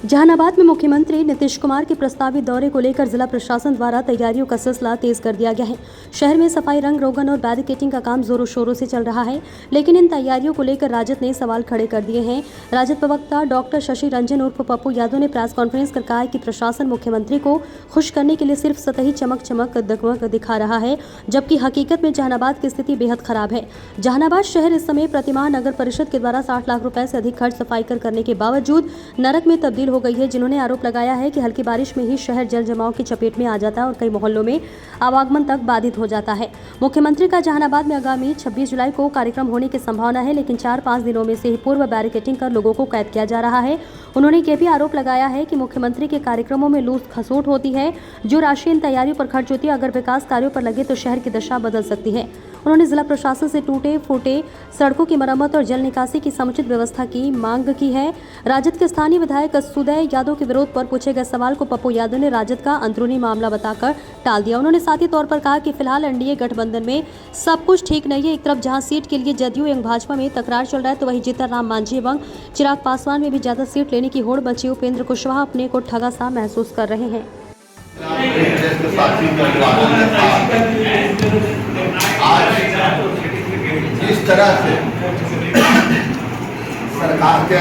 जहानाबाद में मुख्यमंत्री नीतीश कुमार के प्रस्तावित दौरे को लेकर जिला प्रशासन द्वारा तैयारियों का सिलसिला तेज कर दिया गया है। शहर में सफाई, रंग रोगन और बैरिकेटिंग का काम जोरों शोरों से चल रहा है, लेकिन इन तैयारियों को लेकर राजद ने सवाल खड़े कर दिए हैं। राजद प्रवक्ता डॉक्टर शशि रंजन उर्फ पप्पू यादव ने प्रेस कॉन्फ्रेंस कर कहा है कि प्रशासन मुख्यमंत्री को खुश करने के लिए सिर्फ सतही चमक दगमग दिखा रहा है, जबकि हकीकत में जहानाबाद की स्थिति बेहद खराब है। जहानाबाद शहर इस समय प्रतिमाह नगर परिषद के द्वारा 60 लाख रुपए से अधिक खर्च सफाई करने के बावजूद नरक में तब्दील हो गई है, जिन्होंने आरोप लगाया है कि हल्की बारिश में ही शहर जल जमाव की चपेट में आ जाता है और कई मोहल्लों में आवागमन तक बाधित हो जाता है। मुख्यमंत्री का जहानाबाद में आगामी 26 जुलाई को कार्यक्रम होने की संभावना है, लेकिन 4-5 दिनों में से ही पूर्व बैरिकेटिंग कर लोगों को कैद किया जा रहा है। उन्होंने ये भी आरोप लगाया है कि मुख्यमंत्री के कार्यक्रमों में लूट खसोट होती है, जो राशि इन तैयारियों पर खर्च होती है अगर विकास कार्यों पर लगे तो शहर की दशा बदल सकती है। उन्होंने जिला प्रशासन से टूटे फूटे सड़कों की मरम्मत और जल निकासी की समुचित व्यवस्था की मांग की है। राजद के स्थानीय विधायक सुदय यादव के विरोध पर पूछे गए सवाल को पप्पू यादव ने राजद का अंदरूनी मामला बताकर टाल दिया। उन्होंने साथ ही तौर पर कहा कि फिलहाल एनडीए गठबंधन में सब कुछ ठीक नहीं है। एक तरफ जहां सीट के लिए जदयू एवं भाजपा में तकरार चल रहा है, तो वहीं जीतन राम मांझी एवं चिराग पासवान में भी ज्यादा सीट लेने की होड़ बची। उपेंद्र कुशवाहा अपने को ठगा सा महसूस कर रहे हैं। इस तरह से सरकार के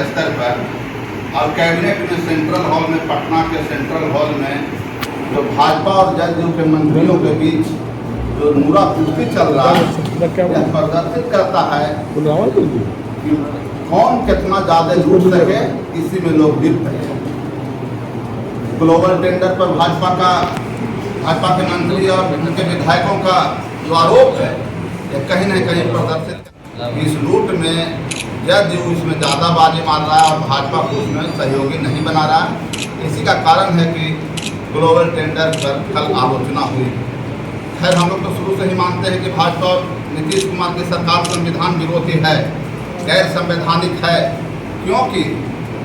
स्तर पर और कैबिनेट में सेंट्रल हॉल में, पटना के सेंट्रल हॉल में जो भाजपा और जदयू के मंत्रियों के बीच जो नूरा कुश्ती चल रहा है, यह प्रदर्शित करता है कि कौन कितना ज्यादा लूट सके, इसी में लोग लिप्त हैं। ग्लोबल टेंडर पर भाजपा के मंत्री और उनके विधायकों का जो आरोप है, यह कहीं न कहीं प्रदर्शित। इस लूट में जदयू इसमें ज़्यादा बाजी मार रहा है और भाजपा को उसमें सहयोगी नहीं बना रहा है। इसी का कारण है कि ग्लोबल टेंडर पर कल आलोचना हुई। खैर, हम लोग तो शुरू से ही मानते हैं कि भाजपा और नीतीश कुमार की सरकार संविधान विरोधी है, गैर संवैधानिक है, क्योंकि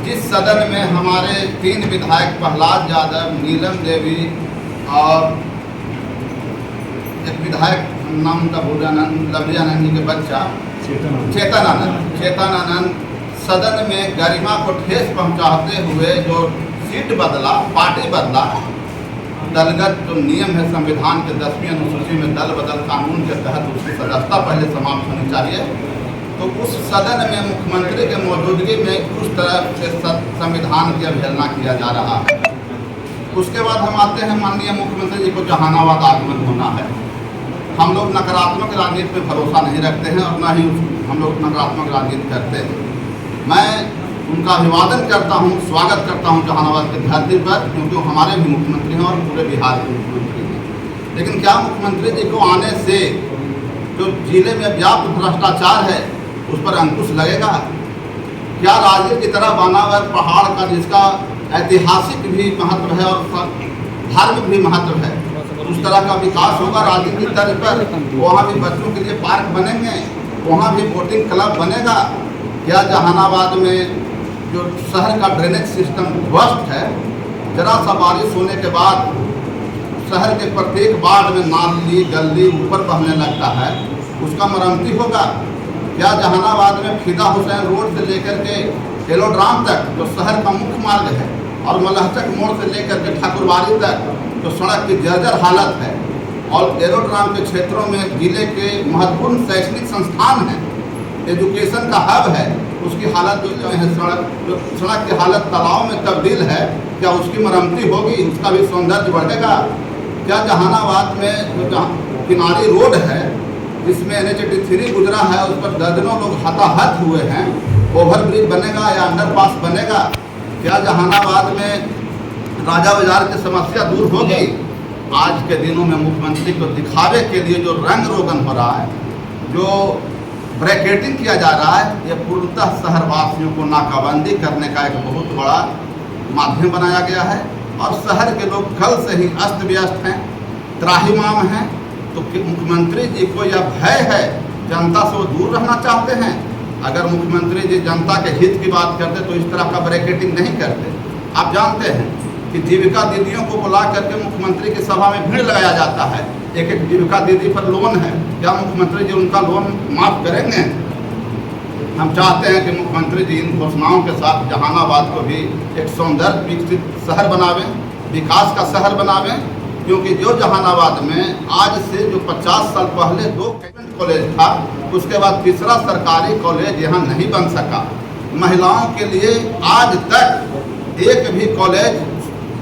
जिस सदन में हमारे 3 विधायक प्रहलाद यादव, नीलम देवी और एक विधायक नाम का भूलानंद, लवलियानंद जी के बच्चा चेतनानंद सदन में गरिमा को ठेस पहुंचाते हुए जो सीट बदला, पार्टी बदला, दलगत जो नियम है संविधान के 10वीं अनुसूची में दल बदल कानून के तहत उसकी सदस्यता पहले समाप्त होनी चाहिए, तो उस सदन में मुख्यमंत्री के मौजूदगी में उस तरह से संविधान की अवहेलना किया जा रहा है। उसके बाद हम आते हैं माननीय मुख्यमंत्री जी को जहानाबाद आगमन होना है। हम लोग नकारात्मक राजनीति में भरोसा नहीं रखते हैं और न ही हम लोग नकारात्मक राजनीति करते हैं। मैं उनका अभिवादन करता हूं, स्वागत करता हूं जहानाबाद के धरती पर, क्योंकि वो हमारे भी मुख्यमंत्री हैं और पूरे बिहार के मुख्यमंत्री हैं। लेकिन क्या मुख्यमंत्री जी को आने से जो जिले में व्याप्त भ्रष्टाचार है उस पर अंकुश लगेगा? क्या राजगीर की तरह बानावर पहाड़ का, जिसका ऐतिहासिक भी महत्व है और धार्मिक भी महत्व है, उस तरह का विकास होगा राजगीर की तर्ज पर? वहाँ भी बच्चों के लिए पार्क बनेंगे, वहाँ भी बोटिंग क्लब बनेगा? क्या जहानाबाद में जो शहर का ड्रेनेज सिस्टम ध्वस्त है, जरा सा बारिश होने के बाद शहर के प्रत्येक वार्ड में नाली गली ऊपर बहने लगता है, उसका मरम्मती होगा? क्या जहानाबाद में फिदा हुसैन रोड से लेकर के एलोड्राम तक जो शहर का मुख्य मार्ग है और मलहचक मोड़ से लेकर के ठाकुरबाड़ी तक जो सड़क की जर्जर हालत है, और एरोड्राम के क्षेत्रों में जिले के महत्वपूर्ण शैक्षणिक संस्थान हैं, एजुकेशन का हब है, उसकी हालत जो है, सड़क की हालत तालाब में तब्दील है, क्या उसकी मरम्मती होगी? उसका भी सौंदर्य बढ़ेगा? क्या जहानाबाद में जो किनारी रोड है जिसमें NH-83 गुजरा है, उस पर दर्जनों लोग हताहत हुए हैं, ओवरब्रिज बनेगा या अंडरपास बनेगा? क्या जहानाबाद में राजा बाजार की समस्या दूर होगी? आज के दिनों में मुख्यमंत्री को दिखावे के लिए जो रंग रोगन हो रहा है, जो ब्रैकेटिंग किया जा रहा है, यह पूर्णतः शहरवासियों को नाकाबंदी करने का एक बहुत बड़ा माध्यम बनाया गया है। और शहर के लोग कल से ही अस्त व्यस्त हैं, त्राहिमाम हैं। तो मुख्यमंत्री जी को यह भय है, जनता से वो दूर रहना चाहते हैं। अगर मुख्यमंत्री जी जनता के हित की बात करते तो इस तरह का ब्रैकेटिंग नहीं करते। आप जानते हैं कि जीविका दीदियों को बुला करके मुख्यमंत्री की सभा में भीड़ लगाया जाता है। एक जीविका दीदी पर लोन है, क्या मुख्यमंत्री जी उनका लोन माफ करेंगे? हम चाहते हैं कि मुख्यमंत्री जी इन घोषणाओं के साथ जहानाबाद को भी एक सौंदर्य विकसित शहर बनावें, विकास का शहर बनावें, क्योंकि जो जहानाबाद में आज से जो 50 साल पहले 2 गवर्नमेंट कॉलेज था, उसके बाद तीसरा सरकारी कॉलेज यहाँ नहीं बन सका। महिलाओं के लिए आज तक एक भी कॉलेज,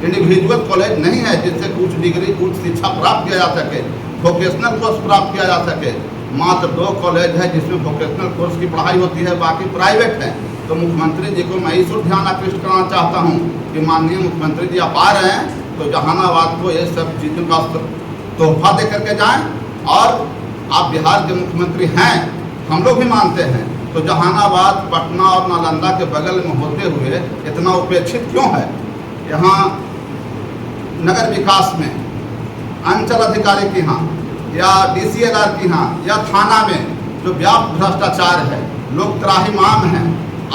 इंडिविजुअल कॉलेज नहीं है जिससे उच्च डिग्री, उच्च शिक्षा प्राप्त किया जा सके, वोकेशनल कोर्स प्राप्त किया जा सके। मात्र 2 कॉलेज है जिसमें वोकेशनल कोर्स की पढ़ाई होती है, बाकी प्राइवेट है। तो मुख्यमंत्री जी को मैं इस ओर ध्यान आकृष्ट करना चाहता हूँ कि माननीय मुख्यमंत्री जी आप आ रहे हैं तो जहानाबाद को ये सब चीज़ों का तोहफा दे करके जाएं, और आप बिहार के मुख्यमंत्री हैं, हम लोग भी मानते हैं, तो जहानाबाद पटना और नालंदा के बगल में होते हुए इतना उपेक्षित क्यों है? यहाँ नगर विकास में अंचल अधिकारी के यहाँ या DCLR के यहाँ या थाना में जो व्यापक भ्रष्टाचार है, लोग त्राहिमाम हैं,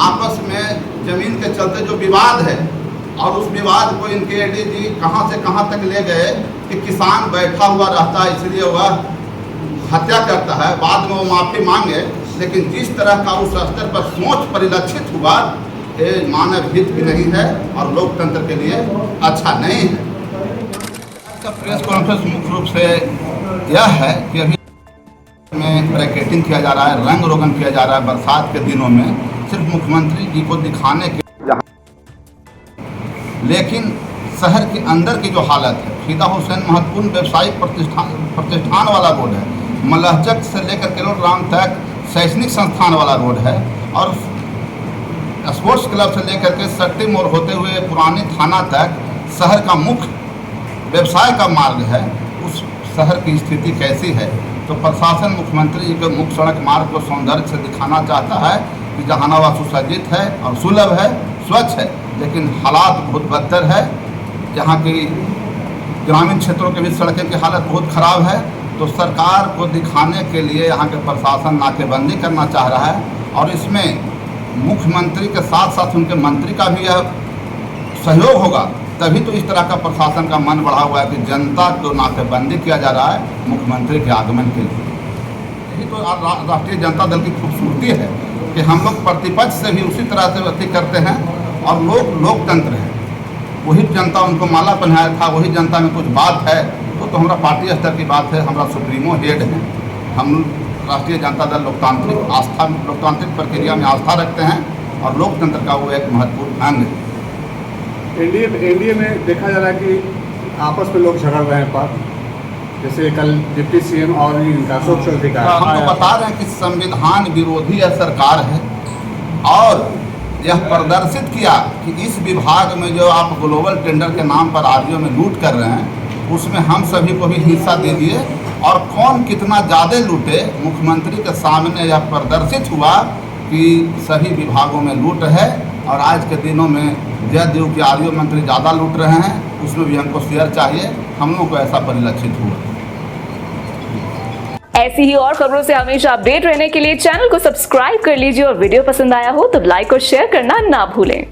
आपस में जमीन के चलते जो विवाद है, और उस विवाद को इनके ADG कहाँ से कहाँ तक ले गए कि किसान बैठा हुआ रहता है इसलिए वह हत्या करता है, बाद में वो माफ़ी मांगे, लेकिन जिस तरह का उस स्तर पर सोच परिलक्षित हुआ, ये मानव हित भी नहीं है और लोकतंत्र के लिए अच्छा नहीं है। का प्रेस कॉन्फ्रेंस मुख्य रूप से यह है कि अभी में ब्रैकेटिंग किया जा रहा है, रंग रोगन किया जा रहा है बरसात के दिनों में, सिर्फ मुख्यमंत्री जी को दिखाने के, लेकिन शहर के अंदर की जो हालत है, फिदा हुसैन महत्वपूर्ण व्यवसायिक प्रतिष्ठान वाला रोड है, मलहचक से लेकर केलोराम तक शैक्षणिक संस्थान वाला रोड है, और स्पोर्ट्स क्लब से लेकर के शक्ति मोड़ होते हुए पुरानी थाना तक शहर का मुख्य व्यवसाय का मार्ग है। उस शहर की स्थिति कैसी है? तो प्रशासन मुख्यमंत्री जी के मुख्य सड़क मार्ग को सौंदर्य से दिखाना चाहता है कि जहानाबाद सुसज्जित है और सुलभ है, स्वच्छ है, लेकिन हालात बहुत बदतर है। यहाँ की ग्रामीण क्षेत्रों के भी सड़कों की हालत बहुत ख़राब है। तो सरकार को दिखाने के लिए यहाँ के प्रशासन नाकेबंदी करना चाह रहा है, और इसमें मुख्यमंत्री के साथ साथ उनके मंत्री का भी यह सहयोग होगा, तभी तो इस तरह का प्रशासन का मन बढ़ा हुआ है कि जनता को नाकेबंदी किया जा रहा है मुख्यमंत्री के आगमन के लिए। यही तो राष्ट्रीय जनता दल की खूबसूरती है कि हम लोग प्रतिपक्ष से भी उसी तरह से व्यक्ति करते हैं, और लोग लोकतंत्र है। वही जनता उनको माला पहनाया था, वही जनता में कुछ बात है तो हमारा पार्टी स्तर की बात है, हमारा सुप्रीमो हेड है। हम राष्ट्रीय जनता दल लोकतांत्रिक प्रक्रिया में आस्था रखते हैं, और लोकतंत्र का वो एक महत्वपूर्ण अंग है। एनडीए में देखा जा रहा है कि आपस में लोग झगड़ रहे हैं पर, जैसे कल डिप्टी CM और इनका अशोक चौधरी का, हम तो बता रहे हैं कि संविधान विरोधी यह सरकार है, और यह प्रदर्शित किया कि इस विभाग में जो आप ग्लोबल टेंडर के नाम पर RDO में लूट कर रहे हैं, उसमें हम सभी को भी हिस्सा दे दिए, और कौन कितना ज़्यादा लूटे मुख्यमंत्री के सामने यह प्रदर्शित हुआ कि सभी विभागों में लूट है। और आज के दिनों में जदयू के RDO मंत्री ज़्यादा लूट रहे हैं, उसमें भी हमको शेयर चाहिए। हम लोगों को ऐसा परिलक्षित हुआ। ऐसी ही और खबरों से हमेशा अपडेट रहने के लिए चैनल को सब्सक्राइब कर लीजिए, और वीडियो पसंद आया हो तो लाइक और शेयर करना ना भूलें।